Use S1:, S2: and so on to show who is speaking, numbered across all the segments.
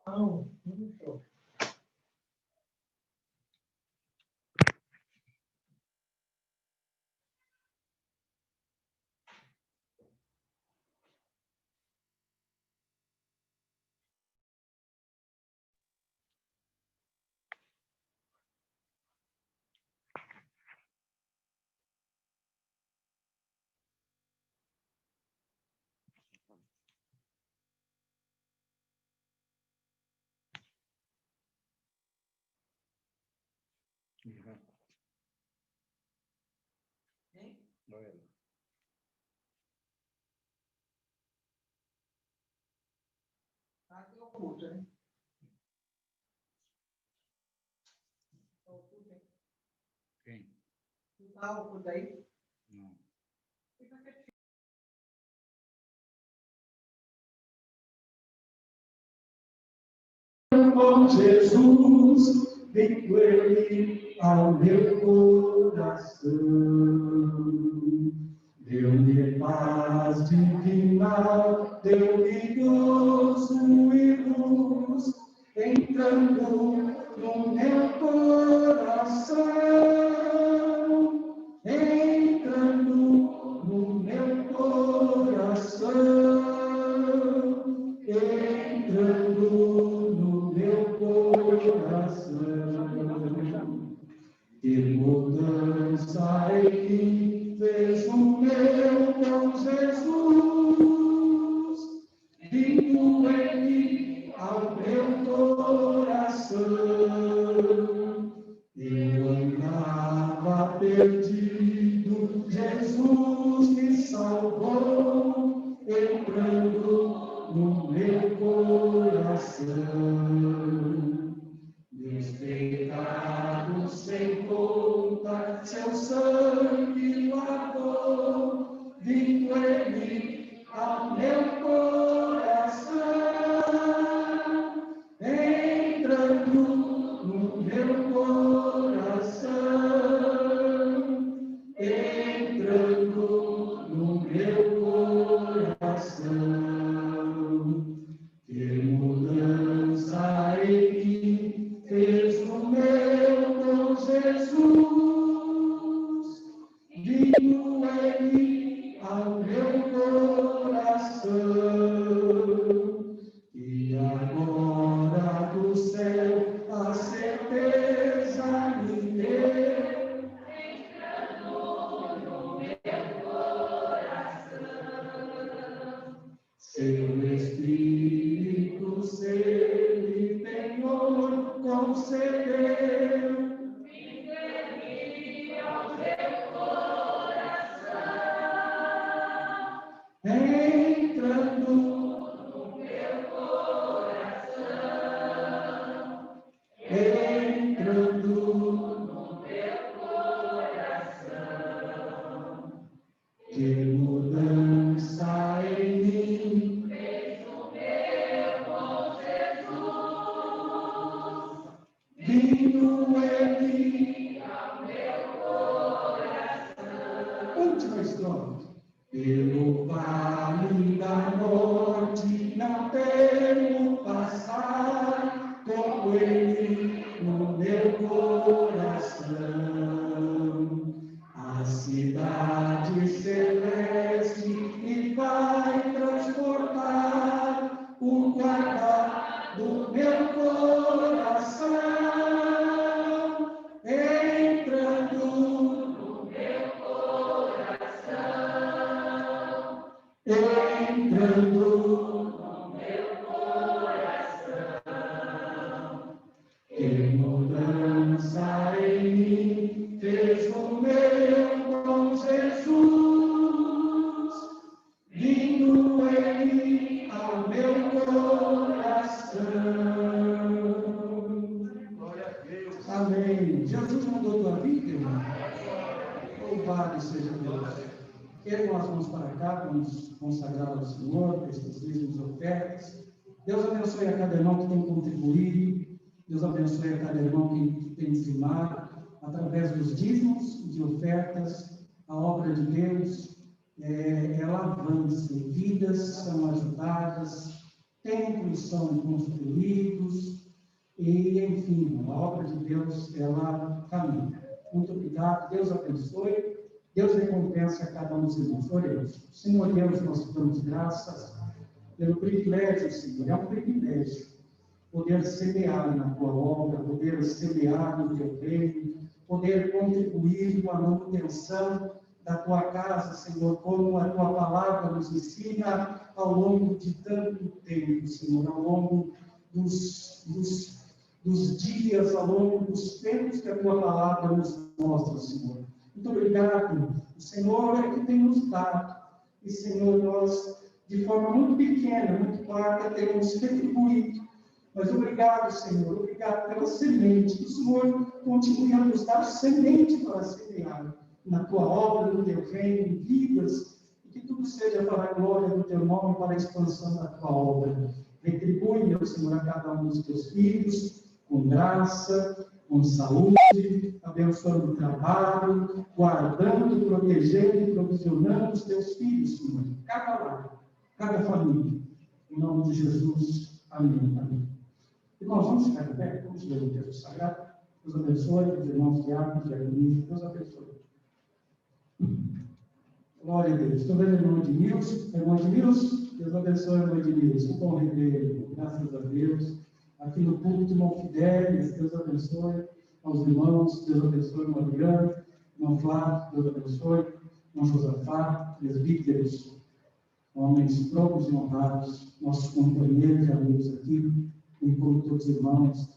S1: Não, não. Aqui é o culto, né?
S2: Quem?
S1: Tu tá o culto aí?
S2: Não.
S3: Com Jesus, vem ele ao meu coração. Deu-me paz divina, deu-me gozo e luz, entrando no meu coração, entrando no meu coração, entrando no meu coração. Que mudança ele fez o meu com Jesus, vindo ele ao meu coração. Eu andava perdido, Jesus me salvou, entrando no meu coração. Meus pecados sem conta, seu sangue lavou, vindo ele ao meu coração, entrando no meu coração, entrando no meu coração. Que mudança ele fez no meu com Jesus, vindo ele ao meu coração. E agora do céu a certeza me deu, entrando no meu coração. Seu Espírito ser Senhor concedeu, vindo ele ao meu coração, entrando no meu coração, entrando no meu coração. Que mudança em mim fez o meu com Jesus, vindo ele ao meu coração. Última estrofe. Pelo vale da morte não temo passar, com ele no meu coração. A cidade celeste me vai transportar o guarda do meu coração, entrando no meu coração, entrando no meu coração. Que mudança em mim fez o meu com Jesus, vindo ele ao meu coração. Glória a Deus. Amém. Jesus mudou tua vida, irmão? Louvado seja Deus. Ergam as mãos para cá, vamos consagrar ao Senhor, estes dízimos ofertas. Deus abençoe a cada irmão que tem contribuído. Deus abençoe a cada irmão que tem dizimado, através dos dízimos, de ofertas, a obra de Deus, ela avança, vidas são ajudadas, templos são construídos, e, enfim, a obra de Deus, ela caminha. Muito obrigado, Deus abençoe, Deus recompensa a cada um dos irmãos. Oremos. Senhor Deus, nós te damos graças pelo privilégio, Senhor, é um privilégio poder semear na tua obra, poder semear no teu reino, poder contribuir com a manutenção da tua casa, Senhor, como a tua palavra nos ensina ao longo de tanto tempo, Senhor, ao longo dos dias, ao longo dos tempos que a tua palavra nos mostra, Senhor. Muito obrigado. O Senhor é que tem nos dado. E, Senhor, nós, de forma muito pequena, muito clara, temos retribuído. Mas obrigado, Senhor, obrigado pela semente. Que o Senhor continue a nos dar semente para semear na tua obra, no teu reino, em vidas, e que tudo seja para a glória do teu nome, para a expansão da tua obra. Retribui, meu Senhor, a cada um dos teus filhos, com graça, com saúde, abençoando o trabalho, guardando, protegendo e provisionando os teus filhos, Senhor. Cada lar, cada família. Em nome de Jesus. Amém. Amém. Irmãos, vamos ficar de pé, vamos ler o texto sagrado. Deus abençoe, os irmãos diáconos, diaconistas, Deus abençoe. Glória a Deus. Estou vendo o irmão Edmilson. Irmão Edmilson, Deus abençoe, irmão Edmilson. Bom rever, graças a Deus. Aqui no púlpito, irmão Fidélis, Deus abençoe. Aos irmãos, Deus abençoe, irmão Adriano, irmão Flávio, Deus abençoe. Irmão Josafá, presbíteros, homens próprios e honrados, nossos companheiros e amigos aqui, e como todos os irmãos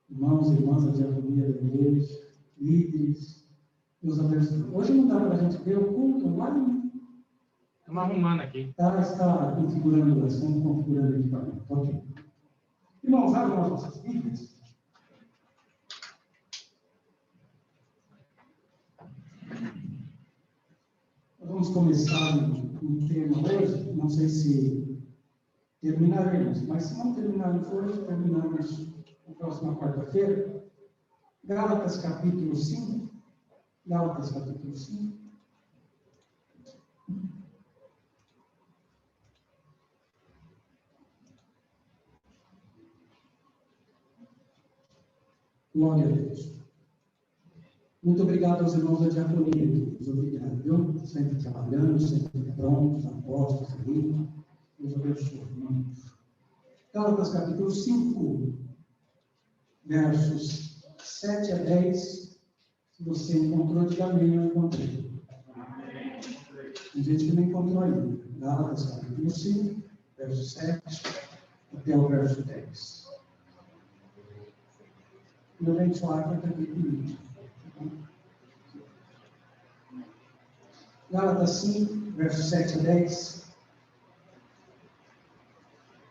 S3: e irmãs da diaconia da igreja, líderes, Deus abençoe. Hoje não dá para a gente ver o culto online.
S2: Estamos arrumando aqui.
S3: Está configurando, estamos configurando o equipamento. Ok. Irmãos, abram as nossas Bíblias. Nós vamos começar um tema hoje, não sei se terminaremos, mas se não terminarmos hoje, terminamos na próxima quarta-feira. Gálatas capítulo 5. Gálatas capítulo 5. Glória a Deus. Muito obrigado aos irmãos da diaconia, queridos. Obrigado, viu? Sempre trabalhando, sempre prontos, apostos, ali. Deus abençoe, irmãos. Gálatas capítulo 5, versos 7 a 10. Se você encontrou, diga amém, eu encontrei. Tem gente que não encontrou ainda. Gálatas capítulo 5, verso 7 até o verso 10. Meu bem Flávio está aqui comigo. Gálatas 5, versos 7 a 10.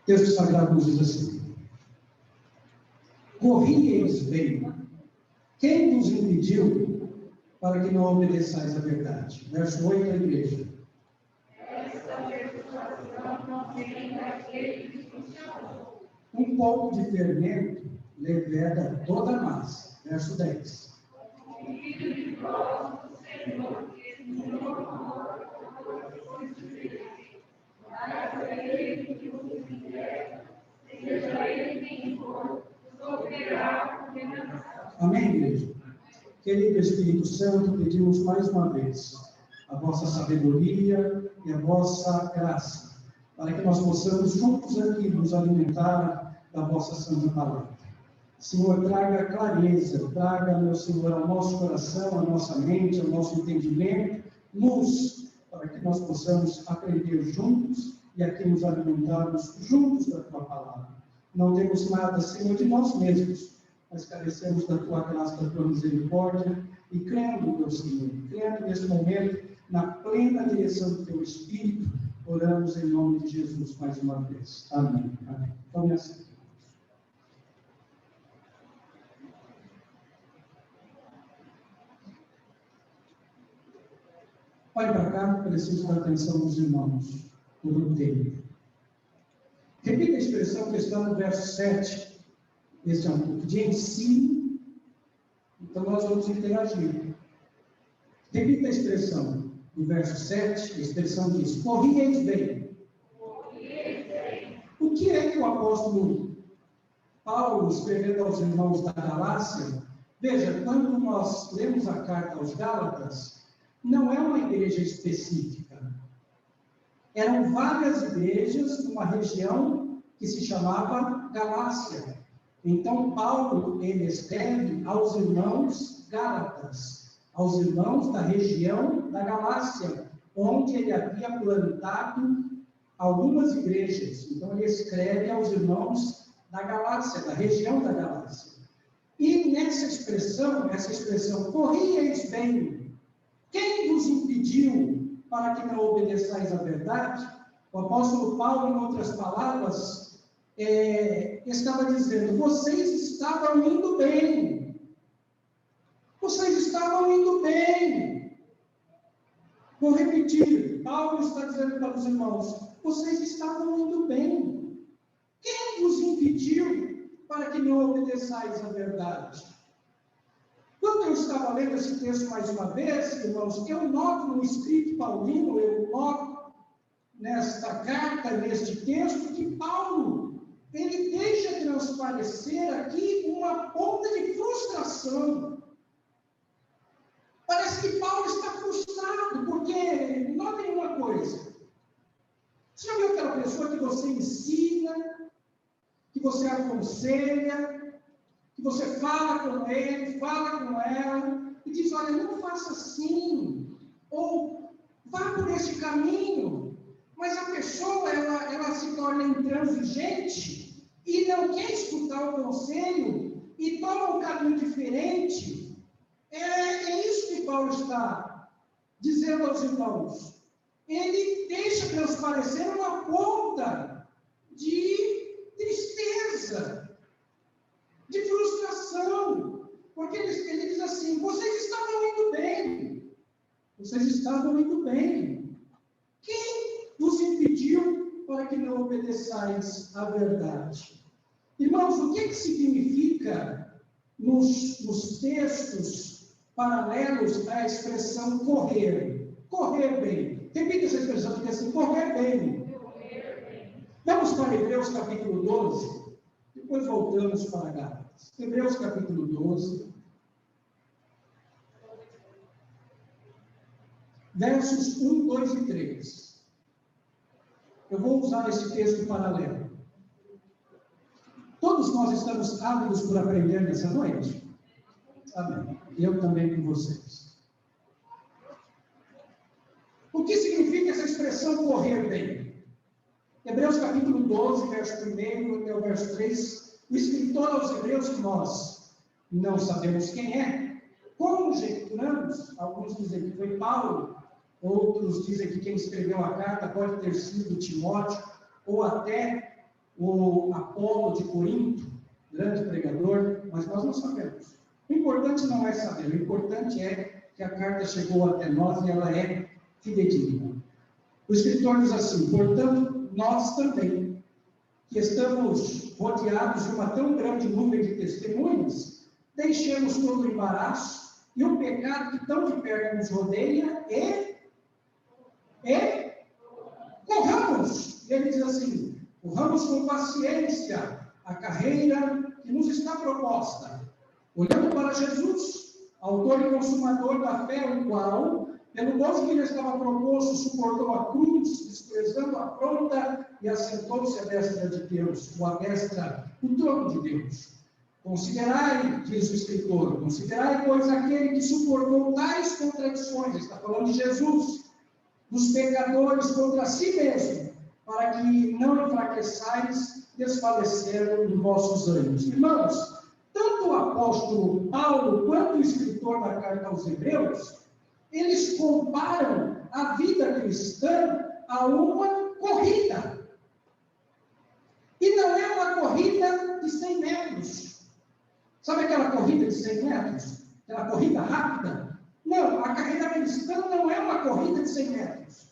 S3: O texto sagrado nos diz assim: corrieis bem, quem vos impediu para que não obedeçais à verdade? Verso 8 da igreja. Um pouco de fermento leveda toda a massa. Verso 10. Amém, igreja? Querido Espírito Santo, pedimos mais uma vez a vossa sabedoria e a vossa graça, para que nós possamos juntos aqui nos alimentar da vossa santa palavra. Senhor, traga clareza, traga, meu Senhor, ao nosso coração, à nossa mente, ao nosso entendimento, luz, para que nós possamos aprender juntos e aqui nos alimentarmos juntos da tua palavra. Não temos nada, Senhor, de nós mesmos, mas carecemos da tua graça, da tua misericórdia, e crendo, meu Senhor, crendo nesse momento, na plena direção do teu Espírito, oramos em nome de Jesus mais uma vez. Amém. Amém. Tome assim. Olhe para cá, preciso da atenção dos irmãos, por um tempo. Repita a expressão que está no verso 7. Este é um culto de ensino, então nós vamos interagir. Repita a expressão no verso 7, a expressão diz: corrieis bem. O que é que o apóstolo Paulo, escrevendo aos irmãos da Galácia, veja, quando nós lemos a carta aos Gálatas, não é uma igreja específica. Eram várias igrejas numa região que se chamava Galácia. Então, Paulo, ele escreve aos irmãos Gálatas, aos irmãos da região da Galácia, onde ele havia plantado algumas igrejas. Então, ele escreve aos irmãos da Galácia, da região da Galácia. E nessa expressão, corrieis bem, quem vos impediu para que não obedeçais à verdade? O apóstolo Paulo, em outras palavras, estava dizendo, vocês estavam indo bem. Vocês estavam indo bem. Vou repetir, Paulo está dizendo para os irmãos, vocês estavam indo bem. Quem vos impediu para que não obedeçais à verdade? Quando eu estava lendo esse texto mais uma vez, irmãos, eu noto no escrito paulino, eu noto nesta carta, neste texto, que Paulo, ele deixa transparecer aqui uma ponta de frustração. Parece que Paulo está frustrado, porque, notem uma coisa, você já viu aquela pessoa que você ensina, que você aconselha, que você fala com ele, fala com ela, e diz, olha, não faça assim, ou vá por esse caminho, mas a pessoa, ela se torna intransigente, e não quer escutar o conselho, e toma um caminho diferente. É isso que Paulo está dizendo aos irmãos. Ele deixa transparecer uma ponta de tristeza, de frustração, porque ele diz assim, vocês estavam indo bem, vocês estavam indo bem. Quem vos impediu para que não obedeçais à verdade? Irmãos, o que significa nos textos paralelos à expressão correr? Correr bem. Repita essa expressão, que é assim, correr bem. Vamos para Hebreus capítulo 12, depois voltamos para Gálatas. Hebreus capítulo 12, versos 1, 2 e 3. Eu vou usar esse texto paralelo. Todos nós estamos ávidos por aprender nessa noite? Amém. Eu também com vocês. O que significa essa expressão correr bem? Hebreus capítulo 12, verso 1 até o verso 3, o escritor aos Hebreus, que nós não sabemos quem é, conjecturamos, alguns dizem que foi Paulo, outros dizem que quem escreveu a carta pode ter sido Timóteo, ou até o Apolo de Corinto, grande pregador, mas nós não sabemos. O importante não é saber, o importante é que a carta chegou até nós e ela é fidedigna. O escritor diz assim, portanto, nós também, que estamos rodeados de uma tão grande nuvem de testemunhas, deixemos todo o embaraço e o pecado que tão de perto nos rodeia e corramos. E ele diz assim, corramos com paciência a carreira que nos está proposta, olhando para Jesus, autor e consumador da fé, o qual, pelo gozo que lhe estava proposto, suportou a cruz, desprezando a afronta, e assentou-se à destra de Deus, ou à destra do trono de Deus. Considerai, diz o escritor, considerai, pois, aquele que suportou tais contradições, está falando de Jesus, dos pecadores contra si mesmo, para que não enfraqueçais, desfalecendo em vossos ânimos. Irmãos, tanto o apóstolo Paulo quanto o escritor da carta aos Hebreus, eles comparam a vida cristã a uma corrida. E não é uma corrida de 100 metros. Sabe aquela corrida de 100 metros? Aquela corrida rápida? Não, a carreira cristã não é uma corrida de 100 metros.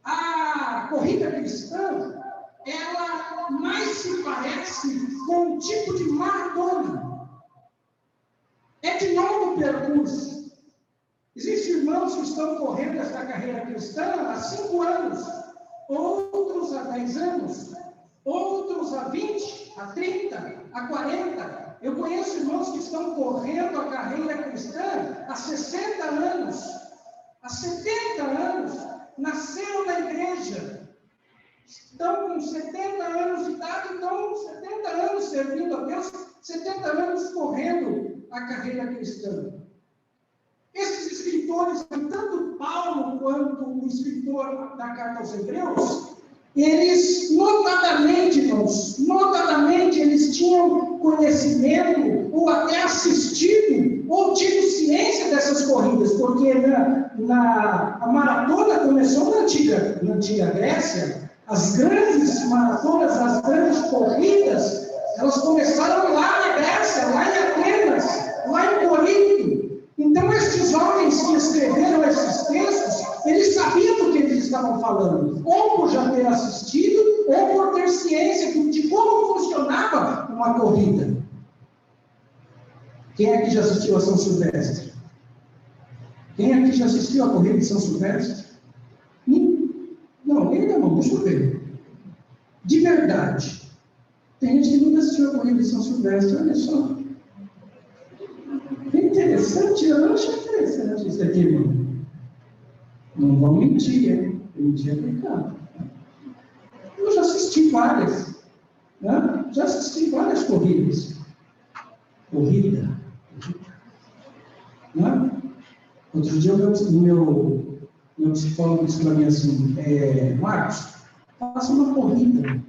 S3: A corrida cristã, ela mais se parece com um tipo de maratona. É de longo percurso. Existem irmãos que estão correndo esta carreira cristã há 5 anos, outros há 10 anos. outros há 20, há 30, há 40. Eu conheço irmãos que estão correndo a carreira cristã há 60 anos, há 70 anos, nasceram na igreja, estão com 70 anos de idade, estão 70 anos servindo a Deus, 70 anos correndo a carreira cristã. Esses escritores, tanto Paulo quanto o escritor da carta aos Hebreus, eles, notadamente, irmãos, eles tinham conhecimento, ou até assistido, ou tido ciência dessas corridas, porque a maratona começou na antiga Grécia, as grandes maratonas, as grandes corridas, elas começaram lá na Grécia, lá em Atenas, lá em Corinto. Então, estes homens que escreveram esses textos, eles sabiam do que eles estavam falando, ou por já ter assistido, ou por ter ciência de como funcionava uma corrida. Quem aqui já assistiu a São Silvestre? Quem aqui já assistiu a corrida de São Silvestre? Não, ainda não, deixa eu ver. De verdade. Tem gente que nunca assistiu a corrida de São Silvestre, olha só. Interessante, eu não achei interessante isso aqui, irmão. Não vão mentir, mentir é pecado. Eu já assisti várias, né? Já assisti várias corridas. Corrida. Né? Outro dia meu psicólogo disse para mim assim, Marcos, faça uma corrida.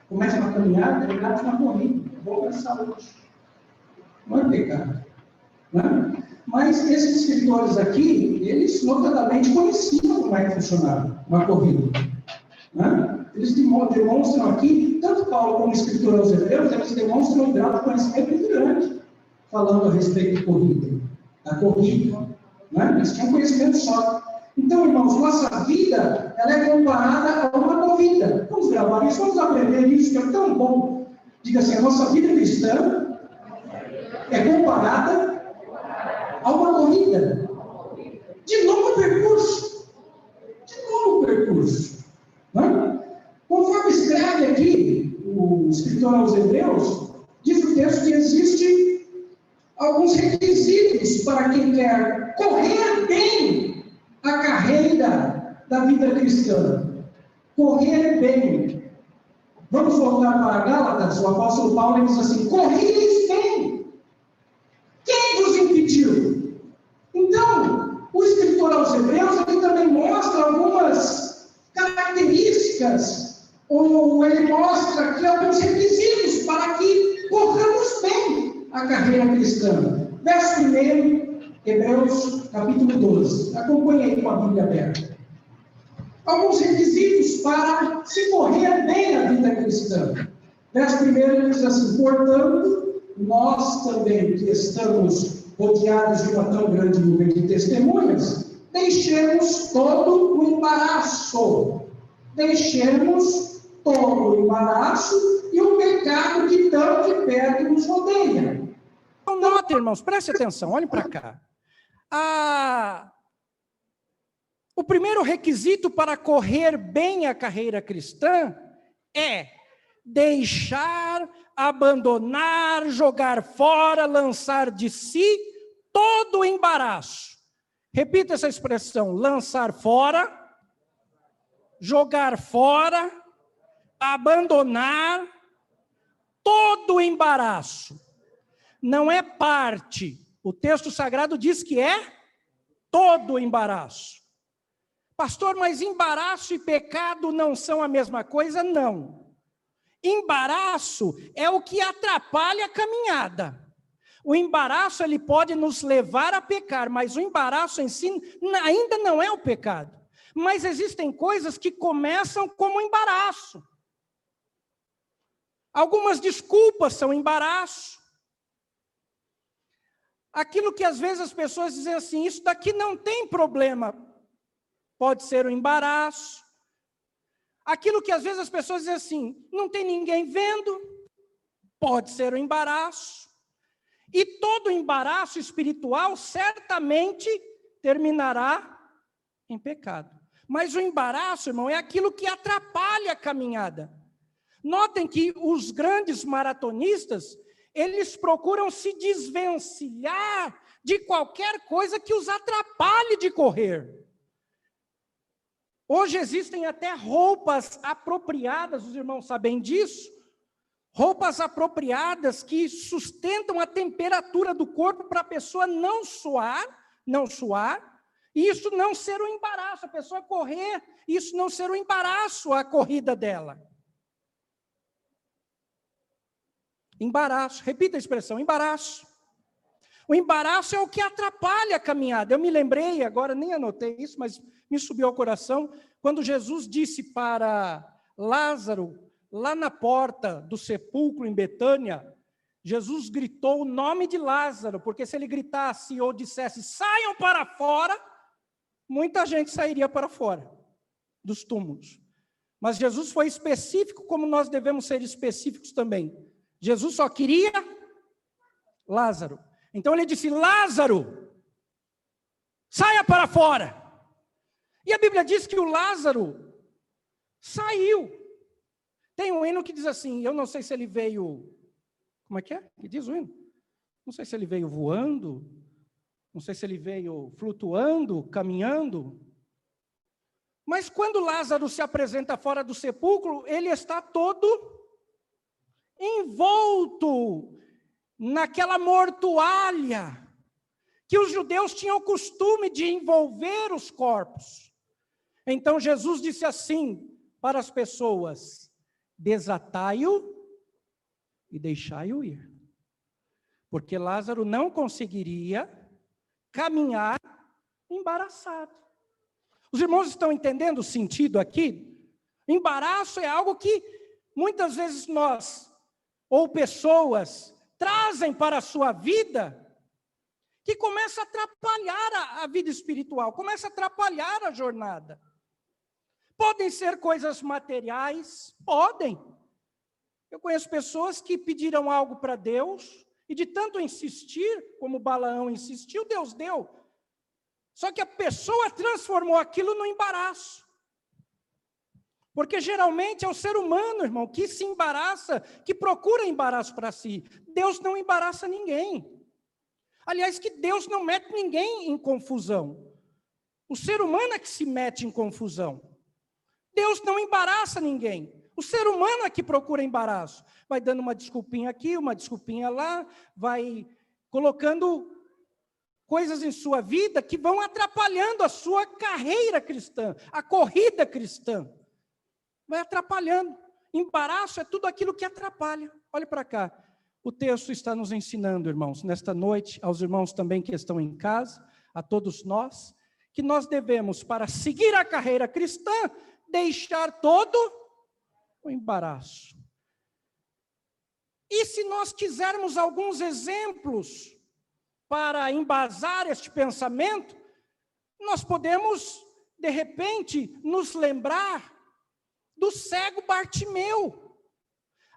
S3: Comece uma caminhada, termine uma corrida. Bom para a saúde. Não é pecado. Né? Mas esses escritores aqui, eles notadamente conheciam como é que funcionava uma corrida. Né? Eles demonstram aqui, tanto Paulo como o escritor aos Hebreus, eles demonstram um grau de conhecimento muito grande, falando a respeito de corrida, da corrida. Né? Eles tinham conhecimento só. Então, irmãos, nossa vida, ela é comparada a uma corrida. Vamos gravar isso, vamos aprender isso, que é tão bom. Diga assim, a nossa vida cristã é comparada a uma corrida, de longo percurso, né? Conforme escreve aqui o escritor aos Hebreus, diz o texto que existe alguns requisitos para quem quer correr bem a carreira da vida cristã. Correr bem. Vamos voltar para Gálatas, o apóstolo Paulo diz assim, correis bem. Quem vos impediu? Então, o escritor aos Hebreus aqui também mostra algumas características, ou ele mostra aqui alguns requisitos para que corramos bem a carreira cristã. Verso 1, Hebreus capítulo 12. Acompanhe com a Bíblia aberta. Alguns requisitos para se correr bem a vida cristã. Verso 1 ele diz assim, portanto, nós também que estamos rodeados de uma tão grande nuvem de testemunhas, deixemos todo o embaraço. Deixemos todo o embaraço e o pecado que tão de perto nos rodeia.
S4: Então, nota, irmãos, preste atenção, olhem para cá. O primeiro requisito para correr bem a carreira cristã é deixar, abandonar, jogar fora, lançar de si todo o embaraço. Repita essa expressão, lançar fora, jogar fora, abandonar, todo o embaraço. Não é parte. O texto sagrado diz que é todo o embaraço. Pastor, mas embaraço e pecado não são a mesma coisa? Não. Embaraço é o que atrapalha a caminhada. O embaraço ele pode nos levar a pecar, mas o embaraço em si ainda não é o pecado. Mas existem coisas que começam como embaraço. Algumas desculpas são embaraço. Aquilo que às vezes as pessoas dizem assim, isso daqui não tem problema, pode ser um embaraço. Aquilo que às vezes as pessoas dizem assim, não tem ninguém vendo, pode ser um embaraço. E todo embaraço espiritual certamente terminará em pecado. Mas o embaraço, irmão, é aquilo que atrapalha a caminhada. Notem que os grandes maratonistas, eles procuram se desvencilhar de qualquer coisa que os atrapalhe de correr. Hoje existem até roupas apropriadas, os irmãos sabem disso? Roupas apropriadas que sustentam a temperatura do corpo para a pessoa não suar, e isso não ser um embaraço, a pessoa correr, isso não ser um embaraço a corrida dela. Embaraço, repita a expressão, embaraço. O embaraço é o que atrapalha a caminhada. Eu me lembrei, agora nem anotei isso, mas me subiu ao coração, quando Jesus disse para Lázaro, lá na porta do sepulcro em Betânia, Jesus gritou o nome de Lázaro, porque se ele gritasse ou dissesse, saiam para fora, muita gente sairia para fora dos túmulos. Mas Jesus foi específico, como nós devemos ser específicos também. Jesus só queria Lázaro. Então ele disse, Lázaro, saia para fora. E a Bíblia diz que o Lázaro saiu. Tem um hino que diz assim, eu não sei se ele veio, como é? Que diz o hino? Não sei se ele veio voando, não sei se ele veio flutuando, caminhando. Mas quando Lázaro se apresenta fora do sepulcro, ele está todo envolto naquela mortuária que os judeus tinham o costume de envolver os corpos. Então Jesus disse assim para as pessoas, desatai-o e deixai-o ir. Porque Lázaro não conseguiria caminhar embaraçado. Os irmãos estão entendendo o sentido aqui? Embaraço é algo que muitas vezes nós, ou pessoas, trazem para a sua vida, que começa a atrapalhar a vida espiritual, começa a atrapalhar a jornada. Podem ser coisas materiais? Podem. Eu conheço pessoas que pediram algo para Deus, e de tanto insistir, como Balaão insistiu, Deus deu. Só que a pessoa transformou aquilo no embaraço. Porque geralmente é o ser humano, irmão, que se embaraça, que procura embaraço para si. Deus não embaraça ninguém. Aliás, que Deus não mete ninguém em confusão. O ser humano é que se mete em confusão. Deus não embaraça ninguém. O ser humano é que procura embaraço. Vai dando uma desculpinha aqui, uma desculpinha lá, vai colocando coisas em sua vida que vão atrapalhando a sua carreira cristã, a corrida cristã. Vai atrapalhando. Embaraço é tudo aquilo que atrapalha. Olhe para cá. O texto está nos ensinando, irmãos, nesta noite, aos irmãos também que estão em casa, a todos nós, que nós devemos, para seguir a carreira cristã, deixar todo o embaraço. E se nós quisermos alguns exemplos para embasar este pensamento, nós podemos, de repente, nos lembrar do cego Bartimeu.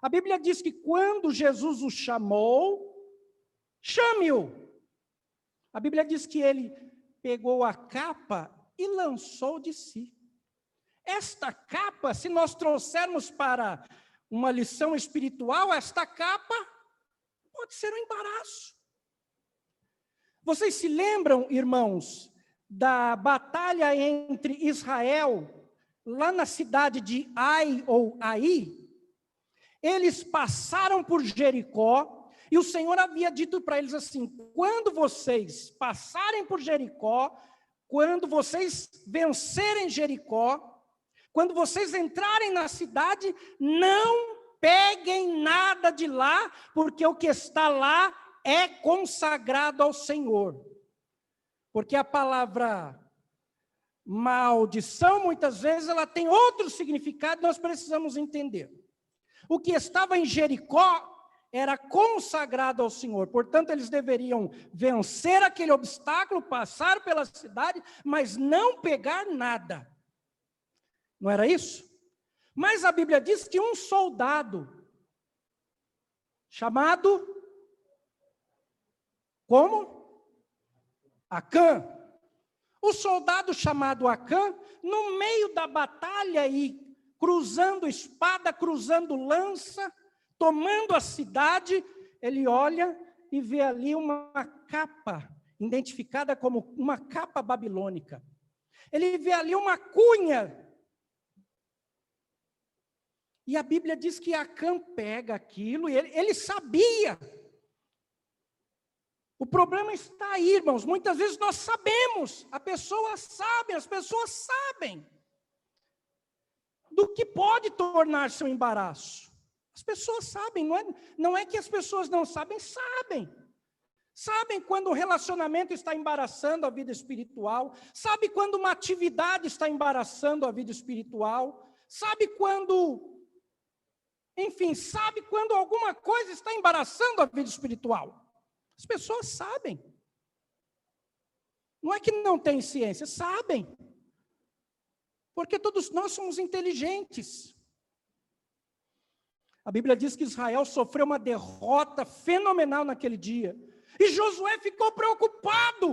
S4: A Bíblia diz que quando Jesus o chamou, chame-o. A Bíblia diz que ele pegou a capa e lançou de si. Esta capa, se nós trouxermos para uma lição espiritual, esta capa pode ser um embaraço. Vocês se lembram, irmãos, da batalha entre Israel, lá na cidade de Ai ou Ai? Eles passaram por Jericó, e o Senhor havia dito para eles assim, quando vocês passarem por Jericó, quando vocês vencerem Jericó, quando vocês entrarem na cidade, não peguem nada de lá, porque o que está lá é consagrado ao Senhor. Porque a palavra maldição, muitas vezes, ela tem outro significado, nós precisamos entender. O que estava em Jericó era consagrado ao Senhor, portanto, eles deveriam vencer aquele obstáculo, passar pela cidade, mas não pegar nada. Não era isso? Mas a Bíblia diz que um soldado, chamado, como? Acã. O soldado chamado Acã, no meio da batalha e cruzando espada, cruzando lança, tomando a cidade, ele olha e vê ali uma capa, identificada como uma capa babilônica. Ele vê ali uma cunha. E a Bíblia diz que Acã pega aquilo, e ele sabia. O problema está aí, irmãos. Muitas vezes nós sabemos, as pessoas sabem do que pode tornar-se um embaraço. As pessoas sabem, não é que as pessoas não sabem, sabem. Sabem quando o relacionamento está embaraçando a vida espiritual, sabe quando uma atividade está embaraçando a vida espiritual, sabe quando, enfim, sabe quando alguma coisa está embaraçando a vida espiritual. As pessoas sabem. Não é que não tem ciência, sabem. Porque todos nós somos inteligentes. A Bíblia diz que Israel sofreu uma derrota fenomenal naquele dia. E Josué ficou preocupado.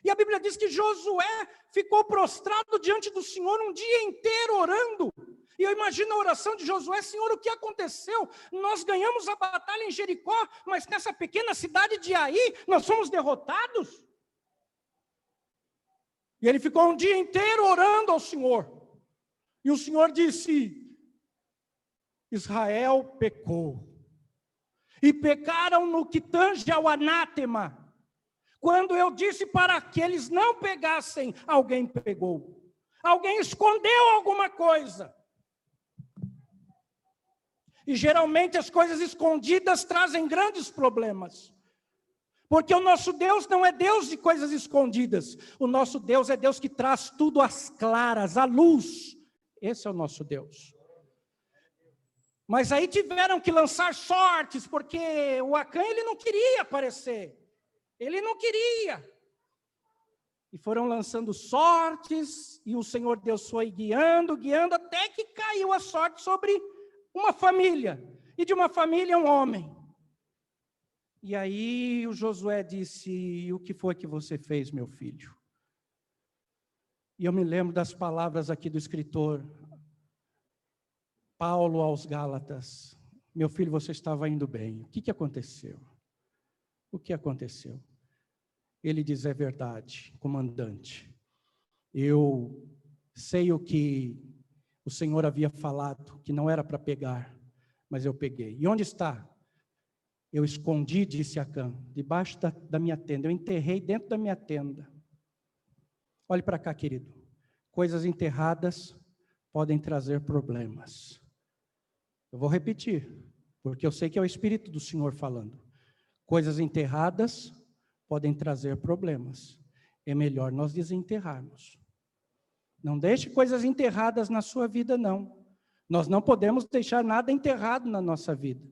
S4: E a Bíblia diz que Josué ficou prostrado diante do Senhor um dia inteiro orando. E eu imagino a oração de Josué: Senhor, o que aconteceu? Nós ganhamos a batalha em Jericó, mas nessa pequena cidade de Ai, nós fomos derrotados. E ele ficou um dia inteiro orando ao Senhor. E o Senhor disse: Israel pecou. E pecaram no que tange ao anátema. Quando eu disse para que eles não pegassem, alguém pegou. Alguém escondeu alguma coisa. E geralmente as coisas escondidas trazem grandes problemas. Porque o nosso Deus não é Deus de coisas escondidas. O nosso Deus é Deus que traz tudo às claras, à luz. Esse é o nosso Deus. Mas aí tiveram que lançar sortes, porque o Acã, ele não queria aparecer. Ele não queria. E foram lançando sortes, e o Senhor Deus foi guiando, até que caiu a sorte sobre uma família. E de uma família, um homem. E aí o Josué disse: o que foi que você fez, meu filho? E eu me lembro das palavras aqui do escritor Paulo aos Gálatas: meu filho, você estava indo bem. O que aconteceu? O que aconteceu? Ele diz: é verdade, comandante. Eu sei o que o Senhor havia falado, que não era para pegar, mas eu peguei. E onde está? Eu escondi, disse Acã, debaixo da minha tenda. Eu enterrei dentro da minha tenda. Olhe para cá, querido. Coisas enterradas podem trazer problemas. Eu vou repetir, porque eu sei que é o Espírito do Senhor falando. Coisas enterradas podem trazer problemas. É melhor nós desenterrarmos. Não deixe coisas enterradas na sua vida, não. Nós não podemos deixar nada enterrado na nossa vida.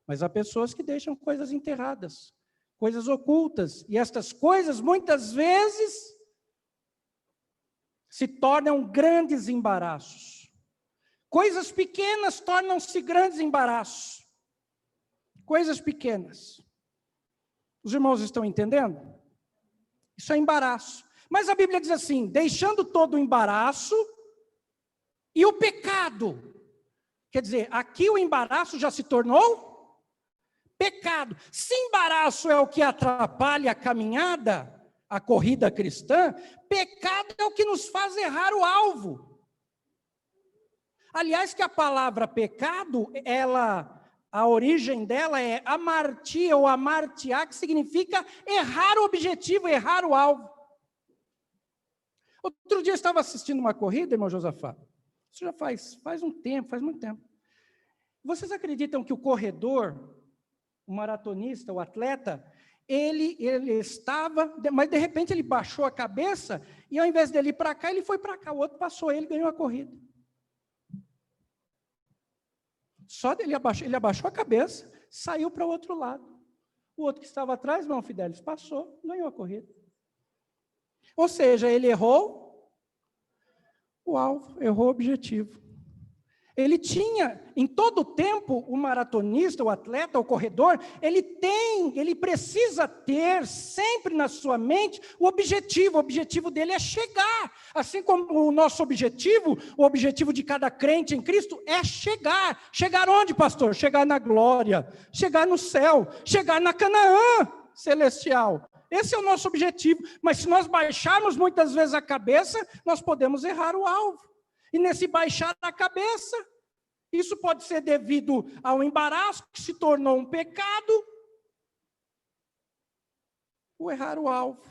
S4: Mas há pessoas que deixam coisas enterradas, coisas ocultas. E estas coisas, muitas vezes, se tornam grandes embaraços. Coisas pequenas tornam-se grandes embaraços. Coisas pequenas. Os irmãos estão entendendo? Isso é embaraço. Mas a Bíblia diz assim: deixando todo o embaraço e o pecado. Quer dizer, aqui o embaraço já se tornou pecado. Se embaraço é o que atrapalha a caminhada, a corrida cristã, pecado é o que nos faz errar o alvo. Aliás, que a palavra pecado, a origem dela é amartia ou amartiar, que significa errar o objetivo, errar o alvo. Outro dia eu estava assistindo uma corrida, irmão Josafá. Isso já faz muito tempo. Vocês acreditam que o corredor, o maratonista, o atleta, ele estava, mas de repente ele baixou a cabeça, e ao invés dele ir para cá, ele foi para cá, o outro passou ele, ganhou a corrida. Só dele ele abaixou a cabeça, saiu para o outro lado. O outro que estava atrás, irmão Fidelis, passou, ganhou a corrida. Ou seja, ele errou o alvo, errou o objetivo. Ele tinha, em todo o tempo, o maratonista, o atleta, o corredor, ele precisa ter sempre na sua mente o objetivo dele é chegar, assim como o nosso objetivo, o objetivo de cada crente em Cristo é chegar onde, pastor? Chegar na glória, chegar no céu, chegar na Canaã celestial, esse é o nosso objetivo, mas se nós baixarmos muitas vezes a cabeça, nós podemos errar o alvo. E nesse baixar a cabeça, isso pode ser devido ao embaraço que se tornou um pecado, ou errar o alvo.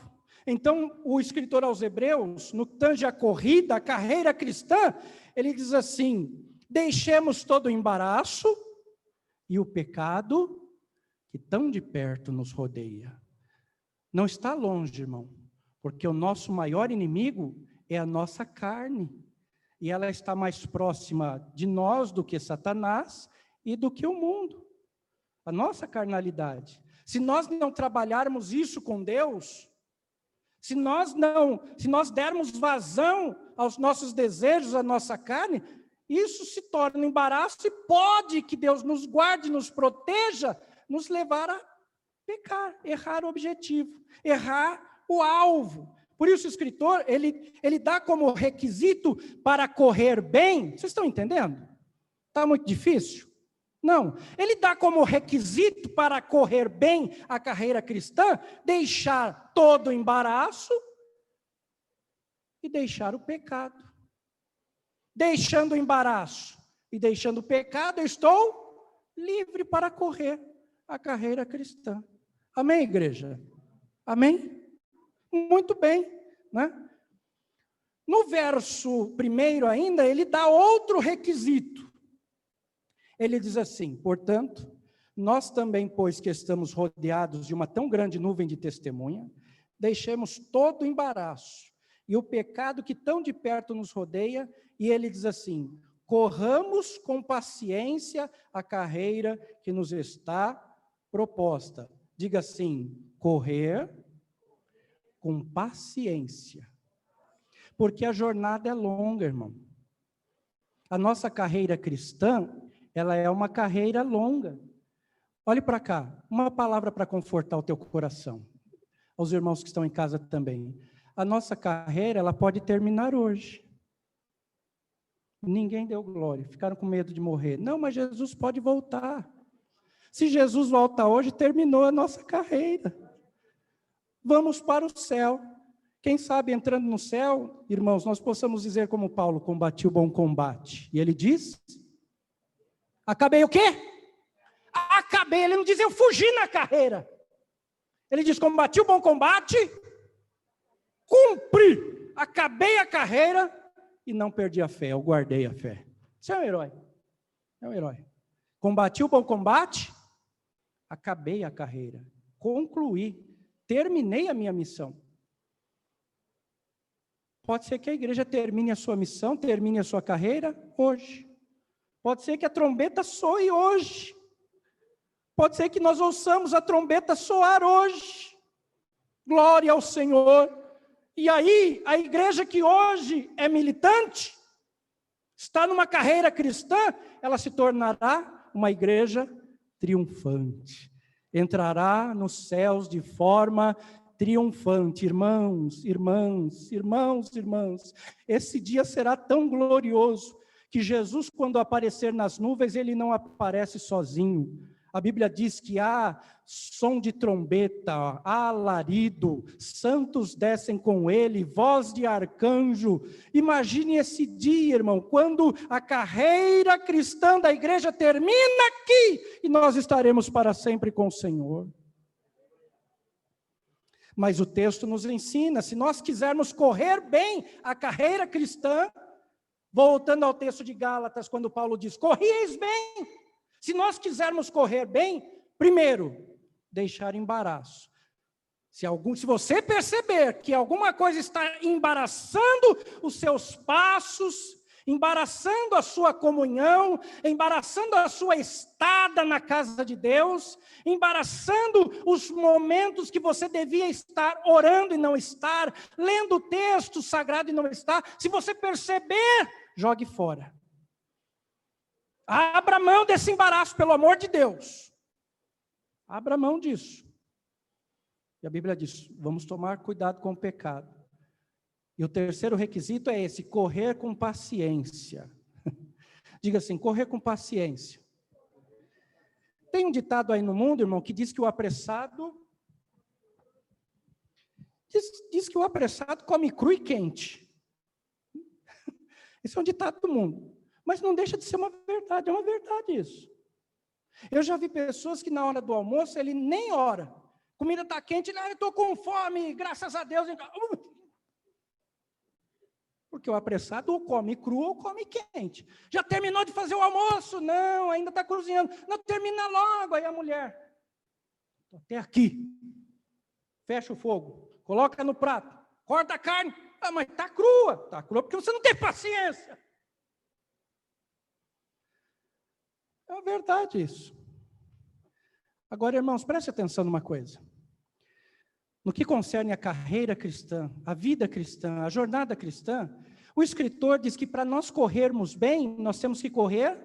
S4: Então, o escritor aos Hebreus, no que tange a corrida, a carreira cristã, ele diz assim: deixemos todo o embaraço e o pecado que tão de perto nos rodeia. Não está longe, irmão, porque o nosso maior inimigo é a nossa carne. E ela está mais próxima de nós do que Satanás e do que o mundo. A nossa carnalidade. Se nós não trabalharmos isso com Deus, se nós dermos vazão aos nossos desejos, à nossa carne, isso se torna um embaraço e pode que Deus nos guarde, nos proteja, nos levar a pecar, errar o objetivo, errar o alvo. Por isso o escritor, ele dá como requisito para correr bem, vocês estão entendendo? Está muito difícil? Não. Ele dá como requisito para correr bem a carreira cristã, deixar todo o embaraço e deixar o pecado. Deixando o embaraço e deixando o pecado, eu estou livre para correr a carreira cristã. Amém, igreja? Amém? Muito bem, né? No verso 1 ainda, ele dá outro requisito. Ele diz assim: portanto, nós também, pois que estamos rodeados de uma tão grande nuvem de testemunha, deixemos todo o embaraço e o pecado que tão de perto nos rodeia, e ele diz assim: corramos com paciência a carreira que nos está proposta. Diga assim: correr com paciência, porque a jornada é longa, irmão. A nossa carreira cristã, ela é uma carreira longa. Olhe para cá, uma palavra para confortar o teu coração, aos irmãos que estão em casa também. A nossa carreira, ela pode terminar hoje. Ninguém deu glória, ficaram com medo de morrer. Não, mas Jesus pode voltar. Se Jesus volta hoje, terminou a nossa carreira. Vamos para o céu. Quem sabe entrando no céu, irmãos, nós possamos dizer como Paulo: combati o bom combate. E ele diz: acabei o quê? Acabei. Ele não diz eu fugi na carreira. Ele diz: combati o bom combate, cumpri, acabei a carreira e não perdi a fé, eu guardei a fé. Você é um herói. É um herói. Combati o bom combate, acabei a carreira, concluí, terminei a minha missão. Pode ser que a igreja termine a sua missão, termine a sua carreira hoje. Pode ser que a trombeta soe hoje. Pode ser que nós ouçamos a trombeta soar hoje. Glória ao Senhor. E aí, a igreja que hoje é militante, está numa carreira cristã, ela se tornará uma igreja triunfante. Entrará nos céus de forma triunfante. Irmãos, irmãs, irmãos, irmãs, esse dia será tão glorioso que Jesus, quando aparecer nas nuvens, ele não aparece sozinho. A Bíblia diz que há som de trombeta, há alarido, santos descem com ele, voz de arcanjo. Imagine esse dia, irmão, quando a carreira cristã da igreja termina aqui e nós estaremos para sempre com o Senhor. Mas o texto nos ensina, se nós quisermos correr bem a carreira cristã, voltando ao texto de Gálatas, quando Paulo diz: corrieis bem. Se nós quisermos correr bem, primeiro, deixar embaraço. Se você perceber que alguma coisa está embaraçando os seus passos, embaraçando a sua comunhão, embaraçando a sua estada na casa de Deus, embaraçando os momentos que você devia estar orando e não estar, lendo o texto sagrado e não estar, se você perceber, jogue fora. Abra mão desse embaraço, pelo amor de Deus. Abra mão disso. E a Bíblia diz, vamos tomar cuidado com o pecado. E o terceiro requisito é esse, correr com paciência. Diga assim, correr com paciência. Tem um ditado aí no mundo, irmão, que diz que o apressado... Diz que o apressado come cru e quente. Esse é um ditado do mundo. Mas não deixa de ser uma verdade, é uma verdade isso. Eu já vi pessoas que na hora do almoço, ele nem ora. Comida está quente, ele, eu estou com fome, graças a Deus. Porque o apressado ou come cru ou come quente. Já terminou de fazer o almoço? Não, ainda está cozinhando. Não, termina logo. Aí a mulher, até aqui, fecha o fogo, coloca no prato, corta a carne. Ah, mas está crua. Está crua porque você não tem paciência. É uma verdade isso. Agora, irmãos, preste atenção numa coisa. No que concerne a carreira cristã, a vida cristã, a jornada cristã, o escritor diz que para nós corrermos bem, nós temos que correr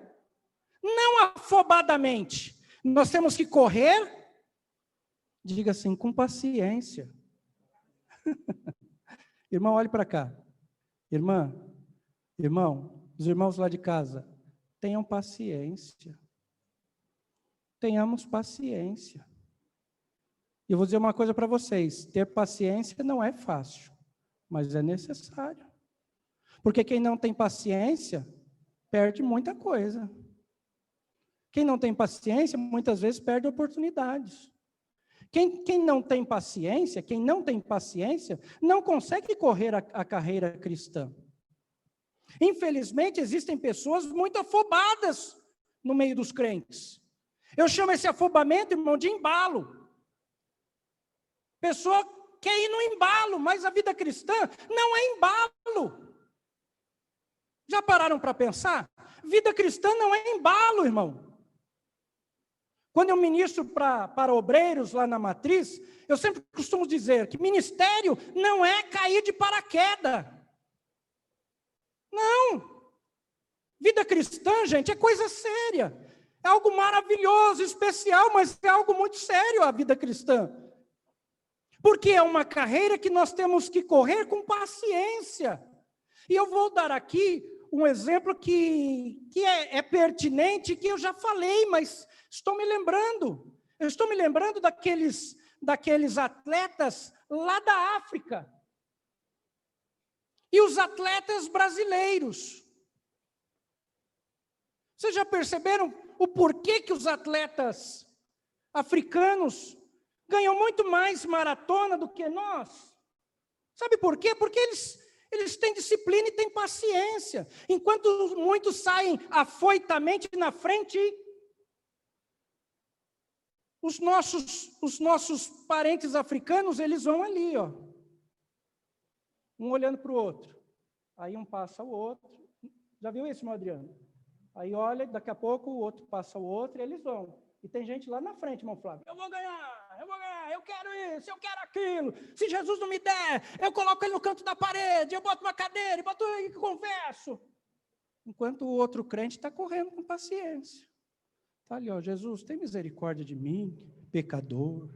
S4: não afobadamente, nós temos que correr, diga assim, com paciência. Irmão, olhe para cá. Irmã, irmão, os irmãos lá de casa, tenham paciência. Tenhamos paciência. E eu vou dizer uma coisa para vocês, ter paciência não é fácil, mas é necessário. Porque quem não tem paciência, perde muita coisa. Quem não tem paciência, muitas vezes perde oportunidades. Quem não tem paciência, não consegue correr a carreira cristã. Infelizmente, existem pessoas muito afobadas no meio dos crentes. Eu chamo esse afobamento, irmão, de embalo. Pessoa quer ir no embalo, mas a vida cristã não é embalo. Já pararam para pensar? Vida cristã não é embalo, irmão. Quando eu ministro para obreiros lá na matriz, eu sempre costumo dizer que ministério não é cair de paraquedas. Não. Vida cristã, gente, é coisa séria. É algo maravilhoso, especial, mas é algo muito sério a vida cristã. Porque é uma carreira que nós temos que correr com paciência. E eu vou dar aqui um exemplo que é pertinente, que eu já falei, mas estou me lembrando. Eu estou me lembrando daqueles atletas lá da África. E os atletas brasileiros. Vocês já perceberam o porquê que os atletas africanos ganham muito mais maratona do que nós? Sabe por quê? Porque eles têm disciplina e têm paciência. Enquanto muitos saem afoitamente na frente, os nossos parentes africanos, eles vão ali, ó. Um olhando para o outro. Aí um passa o outro. Já viu isso, meu Adriano? Aí olha, daqui a pouco o outro passa o outro e eles vão. E tem gente lá na frente, irmão Flávio. Eu vou ganhar, eu quero isso, eu quero aquilo. Se Jesus não me der, eu coloco ele no canto da parede, eu boto uma cadeira, e converso. Enquanto o outro crente está correndo com paciência. Está ali, ó, Jesus, tem misericórdia de mim, pecador.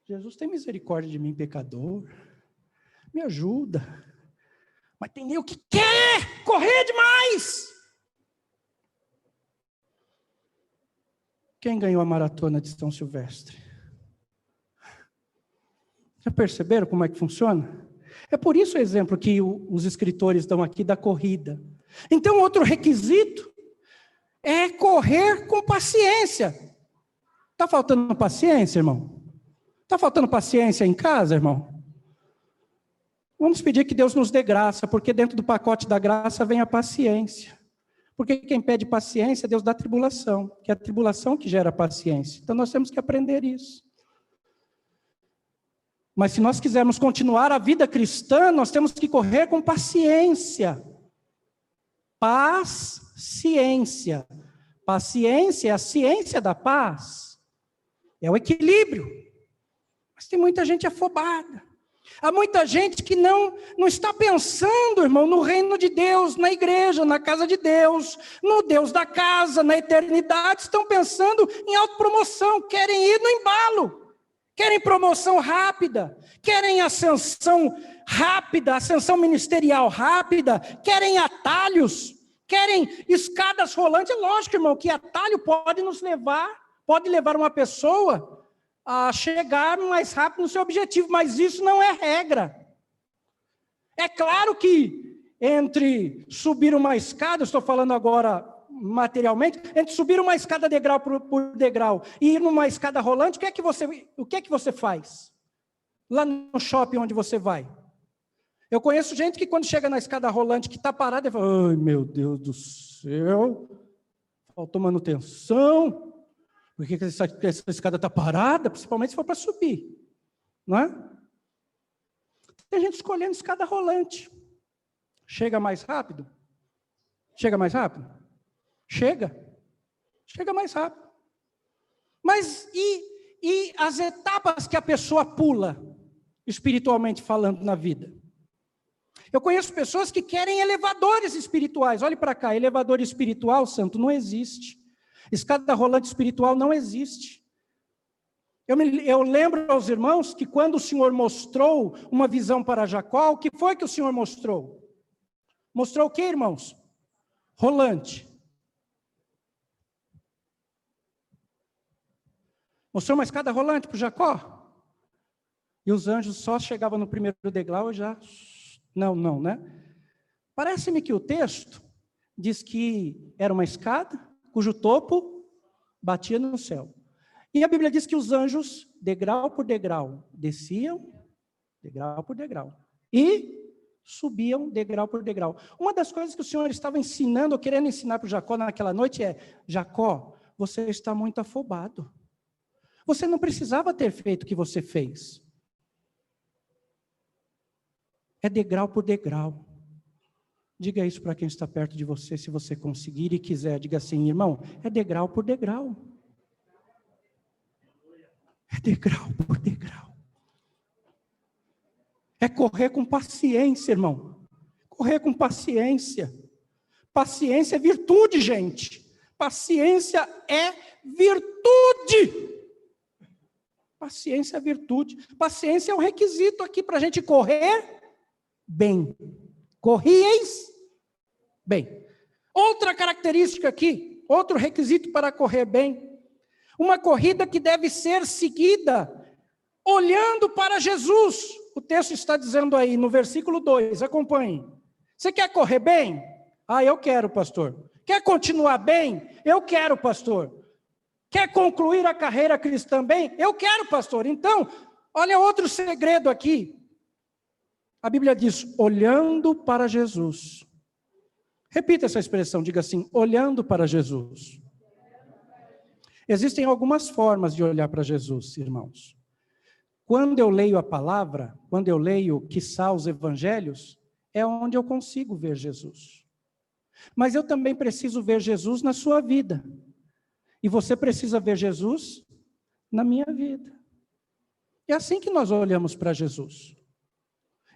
S4: Jesus, tem misericórdia de mim, pecador. Me ajuda. Mas tem eu que quer correr demais. Quem ganhou a maratona de São Silvestre? Já perceberam como é que funciona? É por isso o exemplo que os escritores dão aqui da corrida. Então, outro requisito é correr com paciência. Está faltando paciência, irmão? Está faltando paciência em casa, irmão? Vamos pedir que Deus nos dê graça, porque dentro do pacote da graça vem a paciência. Porque quem pede paciência, Deus dá tribulação, que é a tribulação que gera paciência. Então nós temos que aprender isso. Mas se nós quisermos continuar a vida cristã, nós temos que correr com paciência. Paciência. Paciência é a ciência da paz. É o equilíbrio. Mas tem muita gente afobada. Há muita gente que não está pensando, irmão, no reino de Deus, na igreja, na casa de Deus, no Deus da casa, na eternidade. Estão pensando em autopromoção, querem ir no embalo, querem promoção rápida, querem ascensão rápida, ascensão ministerial rápida, querem atalhos, querem escadas rolantes. É lógico, irmão, que atalho pode levar uma pessoa a chegar mais rápido no seu objetivo, mas isso não é regra. É claro que entre subir uma escada, estou falando agora materialmente, entre subir uma escada degrau por degrau e ir numa escada rolante, o que é que você faz? Lá no shopping onde você vai. Eu conheço gente que quando chega na escada rolante que está parada, fala, ai meu Deus do céu, faltou manutenção. Por que essa escada está parada? Principalmente se for para subir. Não é? Tem gente escolhendo escada rolante. Chega mais rápido? Chega mais rápido? Chega mais rápido. Mas e as etapas que a pessoa pula, espiritualmente falando, na vida? Eu conheço pessoas que querem elevadores espirituais. Olhe para cá, elevador espiritual, santo, não existe. Escada rolante espiritual não existe. Eu lembro aos irmãos que quando o Senhor mostrou uma visão para Jacó, o que foi que o Senhor mostrou? Mostrou o que, irmãos? Rolante. Mostrou uma escada rolante para Jacó? E os anjos só chegavam no primeiro degrau e já... Não, né? Parece-me que o texto diz que era uma escada cujo topo batia no céu. E a Bíblia diz que os anjos, degrau por degrau, desciam, degrau por degrau, e subiam degrau por degrau. Uma das coisas que o Senhor estava ensinando, ou querendo ensinar para Jacó naquela noite é, Jacó, você está muito afobado. Você não precisava ter feito o que você fez. É degrau por degrau. Diga isso para quem está perto de você, se você conseguir e quiser. Diga assim, irmão, é degrau por degrau. É degrau por degrau. É correr com paciência, irmão. Correr com paciência. Paciência é virtude, gente. Paciência é virtude. Paciência é virtude. Paciência é um requisito aqui para a gente correr bem. Corrieis bem. Outra característica aqui, outro requisito para correr bem, uma corrida que deve ser seguida olhando para Jesus. O texto está dizendo aí no versículo 2, acompanhe. Você quer correr bem? Ah, eu quero, pastor. Quer continuar bem? Eu quero, pastor. Quer concluir a carreira cristã bem? Eu quero, pastor. Então, olha outro segredo aqui. A Bíblia diz, olhando para Jesus. Repita essa expressão, diga assim, olhando para Jesus. Existem algumas formas de olhar para Jesus, irmãos. Quando eu leio a palavra, quando eu leio, quiçá, os evangelhos, é onde eu consigo ver Jesus. Mas eu também preciso ver Jesus na sua vida. E você precisa ver Jesus na minha vida. É assim que nós olhamos para Jesus.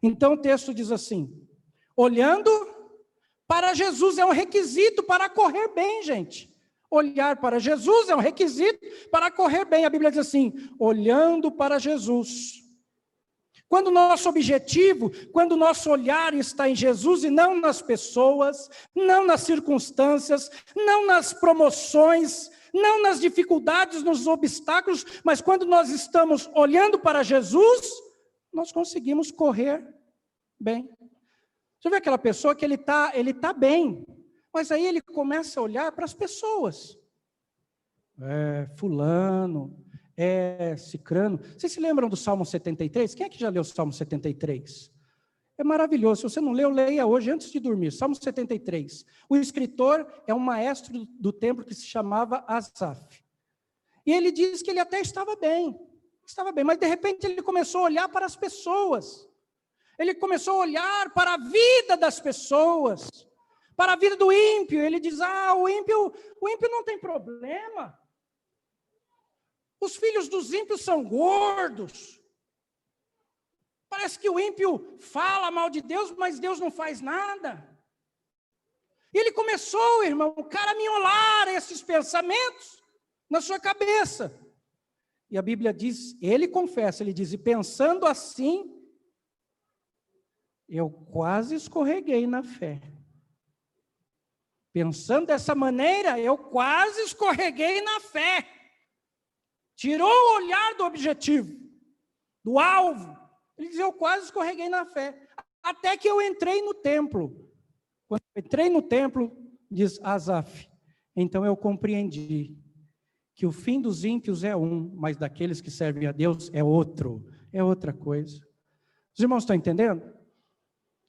S4: Então o texto diz assim, olhando para Jesus é um requisito para correr bem, gente. Olhar para Jesus é um requisito para correr bem. A Bíblia diz assim, olhando para Jesus. Quando o nosso objetivo, quando o nosso olhar está em Jesus e não nas pessoas, não nas circunstâncias, não nas promoções, não nas dificuldades, nos obstáculos, mas quando nós estamos olhando para Jesus, nós conseguimos correr bem. Você vê aquela pessoa que ele tá bem, mas aí ele começa a olhar para as pessoas. Fulano, cicrano. Vocês se lembram do Salmo 73? Quem é que já leu o Salmo 73? É maravilhoso. Se você não leu, leia hoje antes de dormir. Salmo 73. O escritor é um maestro do templo que se chamava Asaf. E ele diz que ele até estava bem, mas de repente ele começou a olhar para as pessoas. Ele começou a olhar para a vida das pessoas, para a vida do ímpio. Ele diz, o ímpio não tem problema. Os filhos dos ímpios são gordos. Parece que o ímpio fala mal de Deus, mas Deus não faz nada. E ele começou, irmão, o cara a miolar esses pensamentos na sua cabeça. E a Bíblia diz, ele confessa, ele diz, e pensando assim, eu quase escorreguei na fé. Pensando dessa maneira, eu quase escorreguei na fé. Tirou o olhar do objetivo, do alvo. Ele diz, eu quase escorreguei na fé. Até que eu entrei no templo. Quando eu entrei no templo, diz Asaf, então eu compreendi que o fim dos ímpios é um, mas daqueles que servem a Deus é outro, é outra coisa. Os irmãos estão entendendo?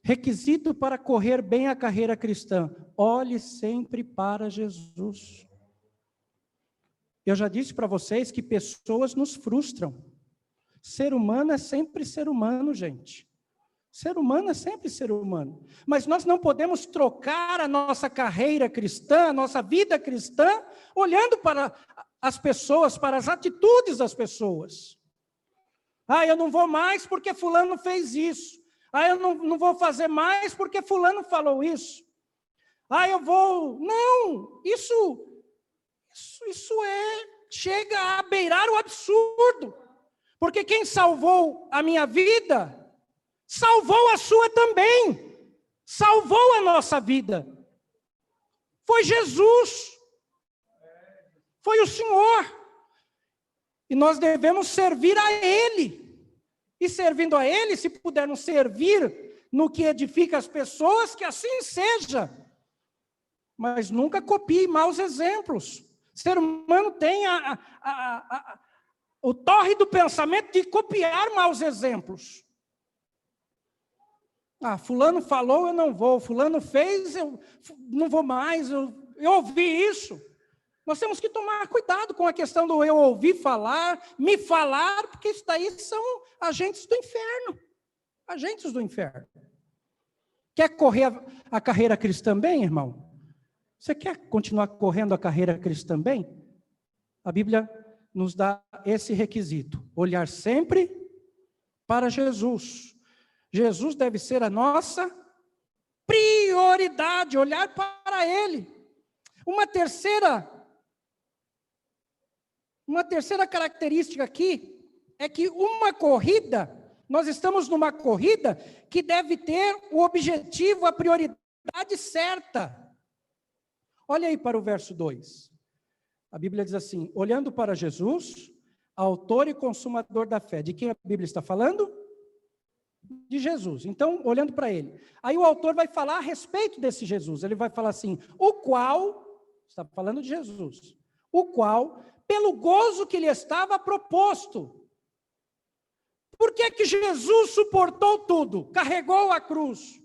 S4: Requisito para correr bem a carreira cristã, olhe sempre para Jesus. Eu já disse para vocês que pessoas nos frustram. Ser humano é sempre ser humano, gente. Ser humano é sempre ser humano. Mas nós não podemos trocar a nossa carreira cristã, a nossa vida cristã, olhando para as pessoas, para as atitudes das pessoas. Ah, eu não vou mais porque fulano fez isso. Ah, eu não vou fazer mais porque fulano falou isso. Ah, eu vou... Não, isso chega a beirar o absurdo. Porque quem salvou a minha vida, salvou a sua também. Salvou a nossa vida. Foi Jesus. Foi o Senhor. E nós devemos servir a Ele. E servindo a Ele, se pudermos servir no que edifica as pessoas, que assim seja. Mas nunca copie maus exemplos. O ser humano tem o tórrido pensamento de copiar maus exemplos. Ah, fulano falou, eu não vou. Fulano fez, eu não vou mais. Eu ouvi isso. Nós temos que tomar cuidado com a questão do eu ouvir falar, me falar, porque isso daí são agentes do inferno. Agentes do inferno. Quer correr a carreira cristã bem, irmão? Você quer continuar correndo a carreira cristã bem? A Bíblia nos dá esse requisito. Olhar sempre para Jesus. Jesus deve ser a nossa prioridade, olhar para Ele. Uma terceira característica aqui é que nós estamos numa corrida que deve ter o objetivo, a prioridade certa. Olha aí para o verso 2. A Bíblia diz assim, olhando para Jesus, autor e consumador da fé. De quem a Bíblia está falando? De Jesus. Então, olhando para Ele. Aí o autor vai falar a respeito desse Jesus. Ele vai falar assim, o qual, está falando de Jesus, o qual... pelo gozo que lhe estava proposto. Por que Jesus suportou tudo? Carregou a cruz?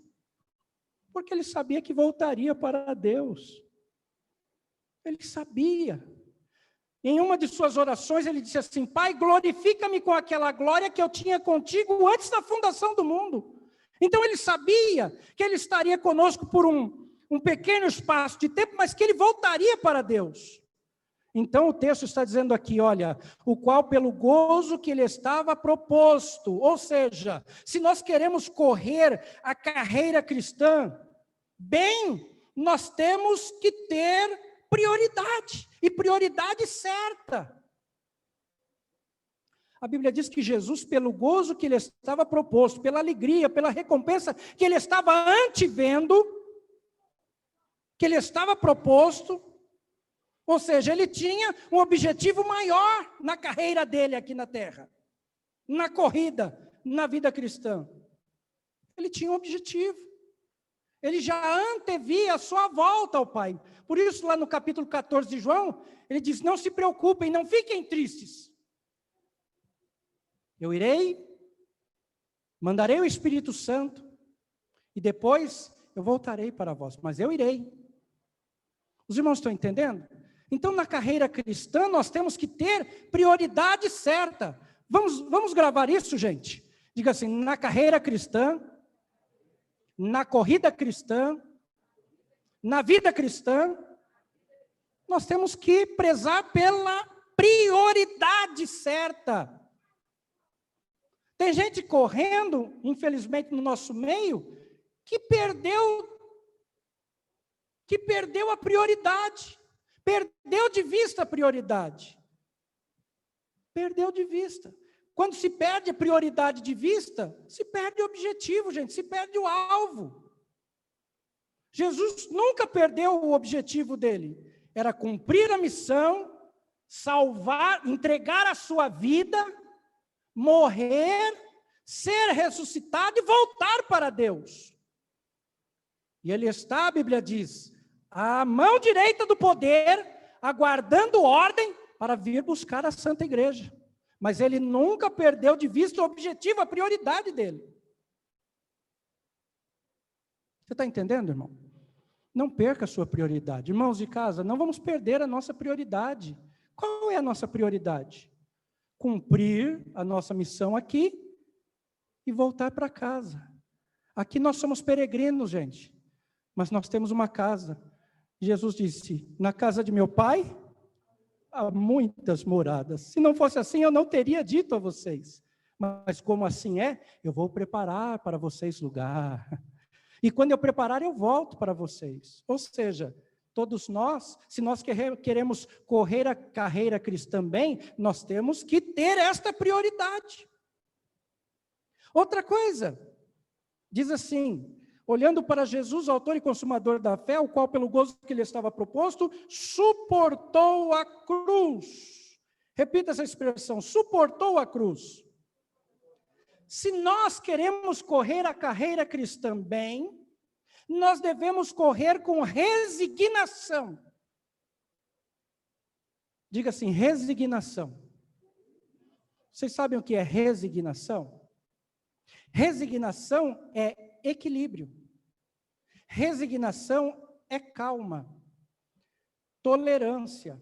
S4: Porque ele sabia que voltaria para Deus. Ele sabia. Em uma de suas orações ele disse assim, Pai, glorifica-me com aquela glória que eu tinha contigo antes da fundação do mundo. Então ele sabia que ele estaria conosco por um pequeno espaço de tempo, mas que ele voltaria para Deus. Então o texto está dizendo aqui, olha, o qual pelo gozo que lhe estava proposto, ou seja, se nós queremos correr a carreira cristã bem, nós temos que ter prioridade, e prioridade certa. A Bíblia diz que Jesus, pelo gozo que lhe estava proposto, pela alegria, pela recompensa que ele estava antevendo, que lhe estava proposto, ou seja, ele tinha um objetivo maior na carreira dele aqui na terra, na corrida, na vida cristã. Ele tinha um objetivo. Ele já antevia a sua volta ao Pai. Por isso, lá no capítulo 14 de João, ele diz, não se preocupem, não fiquem tristes. Eu irei, mandarei o Espírito Santo, e depois eu voltarei para vós, mas eu irei. Os irmãos estão entendendo? Então, na carreira cristã, nós temos que ter prioridade certa. Vamos gravar isso, gente? Diga assim, na carreira cristã, na corrida cristã, na vida cristã, nós temos que prezar pela prioridade certa. Tem gente correndo, infelizmente, no nosso meio, que perdeu a prioridade. Perdeu de vista a prioridade. Perdeu de vista. Quando se perde a prioridade de vista, se perde o objetivo, gente, se perde o alvo. Jesus nunca perdeu o objetivo dele. Era cumprir a missão, salvar, entregar a sua vida, morrer, ser ressuscitado e voltar para Deus. E ele está, a Bíblia diz, à mão direita do poder, aguardando ordem para vir buscar a Santa Igreja. Mas ele nunca perdeu de vista o objetivo, a prioridade dele. Você está entendendo, irmão? Não perca a sua prioridade. Irmãos de casa, não vamos perder a nossa prioridade. Qual é a nossa prioridade? Cumprir a nossa missão aqui e voltar para casa. Aqui nós somos peregrinos, gente, mas nós temos uma casa. Jesus disse, na casa de meu pai há muitas moradas. Se não fosse assim, eu não teria dito a vocês. Mas como assim é, eu vou preparar para vocês lugar. E quando eu preparar, eu volto para vocês. Ou seja, todos nós, se nós queremos correr a carreira cristã bem, nós temos que ter esta prioridade. Outra coisa, diz assim, olhando para Jesus, autor e consumador da fé, o qual pelo gozo que lhe estava proposto, suportou a cruz. Repita essa expressão, suportou a cruz. Se nós queremos correr a carreira cristã bem, nós devemos correr com resignação. Diga assim, resignação. Vocês sabem o que é resignação? Resignação é equilíbrio. Resignação é calma, tolerância,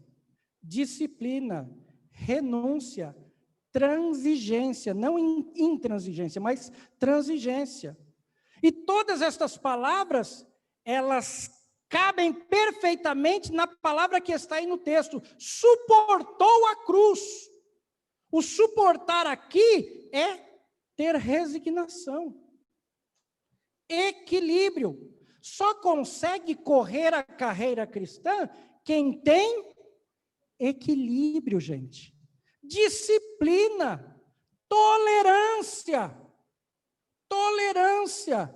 S4: disciplina, renúncia, transigência, não intransigência, mas transigência. E todas estas palavras, elas cabem perfeitamente na palavra que está aí no texto. Suportou a cruz. O suportar aqui é ter resignação. Equilíbrio. Só consegue correr a carreira cristã quem tem equilíbrio, gente. Disciplina, tolerância. Tolerância.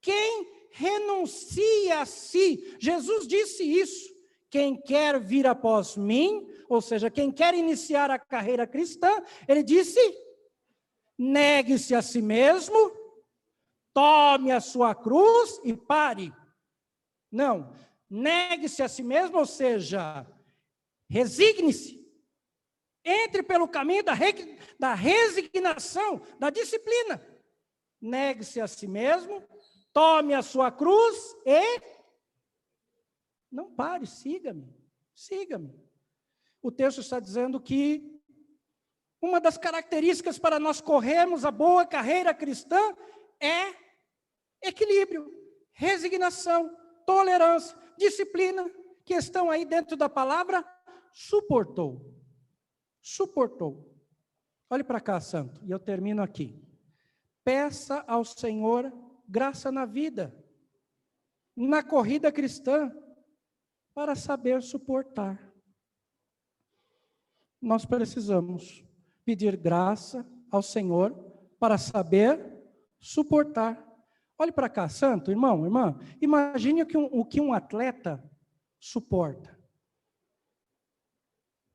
S4: Quem renuncia a si, Jesus disse isso. Quem quer vir após mim, ou seja, quem quer iniciar a carreira cristã, ele disse: negue-se a si mesmo, tome a sua cruz e pare. Não, negue-se a si mesmo, ou seja, resigne-se. Entre pelo caminho da resignação, da disciplina. Negue-se a si mesmo, tome a sua cruz e não pare, siga-me, siga-me. O texto está dizendo que uma das características para nós corrermos a boa carreira cristã é equilíbrio, resignação, tolerância, disciplina, que estão aí dentro da palavra suportou. Suportou. Olhe para cá, santo, e eu termino aqui. Peça ao Senhor graça na vida, na corrida cristã, para saber suportar. Nós precisamos pedir graça ao Senhor para saber suportar. Olhe para cá, santo, irmão, irmã, imagine o que um atleta suporta.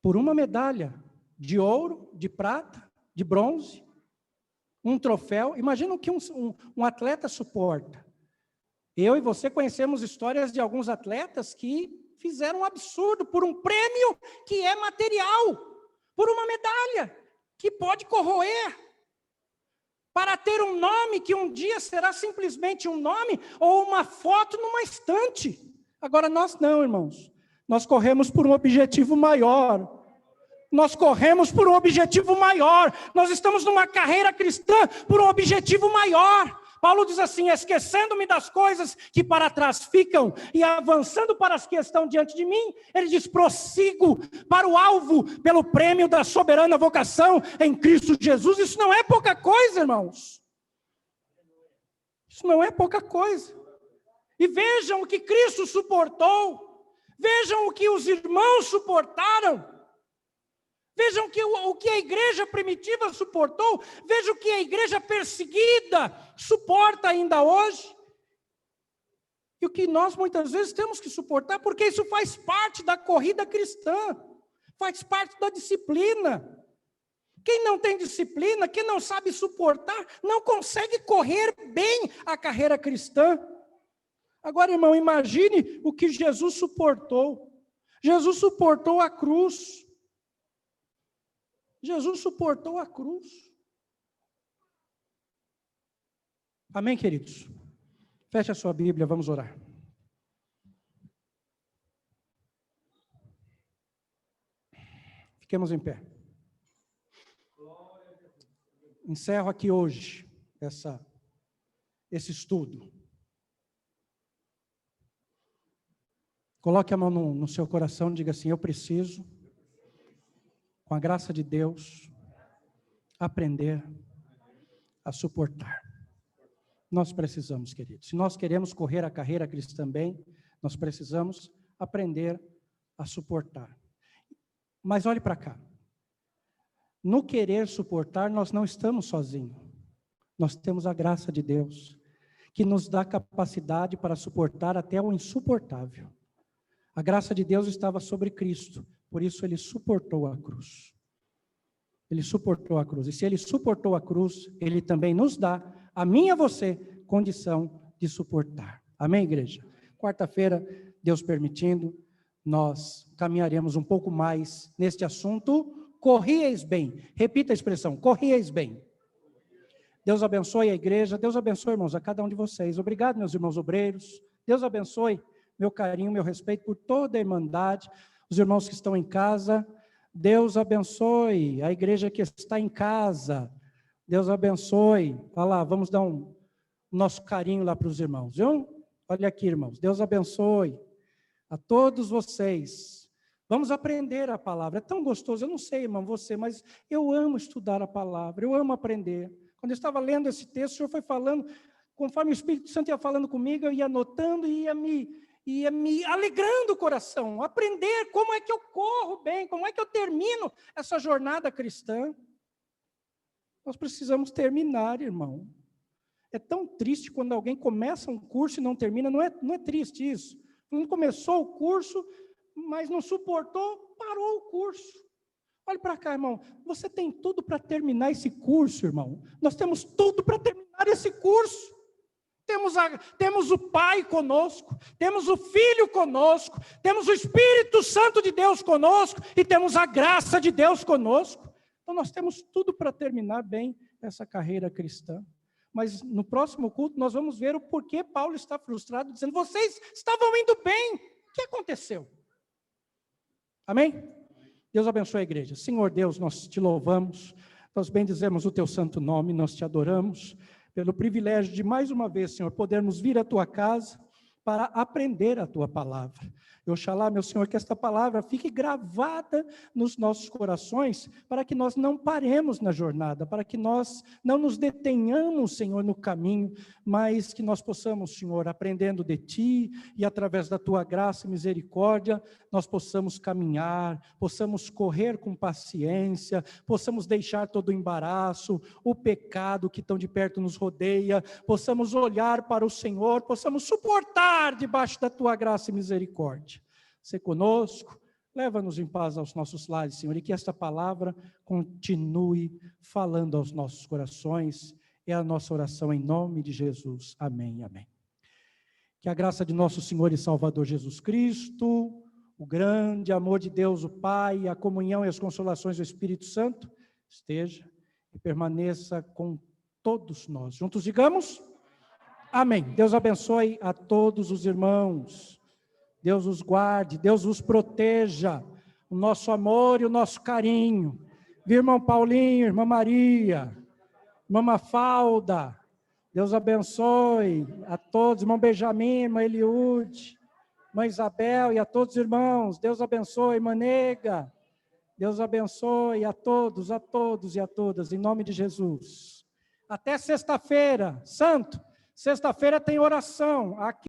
S4: Por uma medalha de ouro, de prata, de bronze, um troféu, imagina o que um atleta suporta. Eu e você conhecemos histórias de alguns atletas que fizeram um absurdo por um prêmio que é material, por uma medalha que pode corroer, para ter um nome que um dia será simplesmente um nome ou uma foto numa estante. Agora nós não, irmãos, nós corremos por um objetivo maior. Nós corremos por um objetivo maior. Nós estamos numa carreira cristã por um objetivo maior, Paulo diz assim: esquecendo-me das coisas que para trás ficam e avançando para as que estão diante de mim, ele diz: prossigo para o alvo, pelo prêmio da soberana vocação em Cristo Jesus. Isso não é pouca coisa, irmãos. Isso não é pouca coisa. E vejam o que Cristo suportou, vejam o que os irmãos suportaram, vejam o que a igreja primitiva suportou, vejam o que a igreja perseguida suporta ainda hoje, e o que nós muitas vezes temos que suportar, porque isso faz parte da corrida cristã, faz parte da disciplina. Quem não tem disciplina, quem não sabe suportar, não consegue correr bem a carreira cristã. Agora, irmão, imagine o que Jesus suportou. Jesus suportou a cruz. Jesus suportou a cruz. Amém, queridos? Feche a sua Bíblia, vamos orar. Fiquemos em pé. Encerro aqui hoje esse estudo. Coloque a mão no seu coração e diga assim: eu preciso, com a graça de Deus, aprender a suportar. Nós precisamos, queridos. Se nós queremos correr a carreira cristã bem, nós precisamos aprender a suportar. Mas olhe para cá. No querer suportar, nós não estamos sozinhos. Nós temos a graça de Deus, que nos dá capacidade para suportar até o insuportável. A graça de Deus estava sobre Cristo, por isso ele suportou a cruz. Ele suportou a cruz. E se ele suportou a cruz, ele também nos dá, a mim e a você, condição de suportar. Amém, igreja? Quarta-feira, Deus permitindo, nós caminharemos um pouco mais neste assunto. Corrieis bem. Repita a expressão: corrieis bem. Deus abençoe a igreja. Deus abençoe, irmãos, a cada um de vocês. Obrigado, meus irmãos obreiros. Deus abençoe. Meu carinho, meu respeito por toda a irmandade, os irmãos que estão em casa, Deus abençoe a igreja que está em casa, Deus abençoe. Olha lá, vamos dar nosso carinho lá para os irmãos, viu? Olha aqui, irmãos, Deus abençoe a todos vocês. Vamos aprender a palavra, é tão gostoso. Eu não sei, irmão, você, mas eu amo estudar a palavra, eu amo aprender. Quando eu estava lendo esse texto, o Senhor foi falando, conforme o Espírito Santo ia falando comigo, eu ia anotando e ia me alegrando o coração, aprender como é que eu corro bem, como é que eu termino essa jornada cristã. Nós precisamos terminar, irmão. É tão triste quando alguém começa um curso e não termina, não é triste isso? Quando começou o curso, mas não suportou, parou o curso. Olha para cá, irmão, você tem tudo para terminar esse curso, irmão. Nós temos tudo para terminar esse curso. Temos o Pai conosco, temos o Filho conosco, temos o Espírito Santo de Deus conosco e temos a graça de Deus conosco. Então nós temos tudo para terminar bem essa carreira cristã. Mas no próximo culto nós vamos ver o porquê Paulo está frustrado, dizendo: vocês estavam indo bem, o que aconteceu? Amém? Deus abençoe a igreja. Senhor Deus, nós te louvamos, nós bendizemos o teu santo nome, nós te adoramos, pelo privilégio de mais uma vez, Senhor, podermos vir à tua casa para aprender a tua palavra. Oxalá, meu Senhor, que esta palavra fique gravada nos nossos corações, para que nós não paremos na jornada, para que nós não nos detenhamos, Senhor, no caminho, mas que nós possamos, Senhor, aprendendo de Ti e através da Tua graça e misericórdia, nós possamos caminhar, possamos correr com paciência, possamos deixar todo o embaraço, o pecado que tão de perto nos rodeia, possamos olhar para o Senhor, possamos suportar debaixo da Tua graça e misericórdia. Ser conosco, leva-nos em paz aos nossos lares, Senhor, e que esta palavra continue falando aos nossos corações. É a nossa oração em nome de Jesus. Amém, amém. Que a graça de nosso Senhor e Salvador Jesus Cristo, o grande amor de Deus, o Pai, a comunhão e as consolações do Espírito Santo esteja e permaneça com todos nós. Juntos digamos: amém. Deus abençoe a todos os irmãos. Deus os guarde, Deus os proteja, o nosso amor e o nosso carinho. Viu, irmão Paulinho, irmã Maria, irmã Mafalda, Deus abençoe a todos, irmão Benjamin, irmã Eliude, irmã Isabel e a todos os irmãos. Deus abençoe, irmã Nega. Deus abençoe a todos e a todas, em nome de Jesus. Até sexta-feira, santo. Sexta-feira tem oração aqui.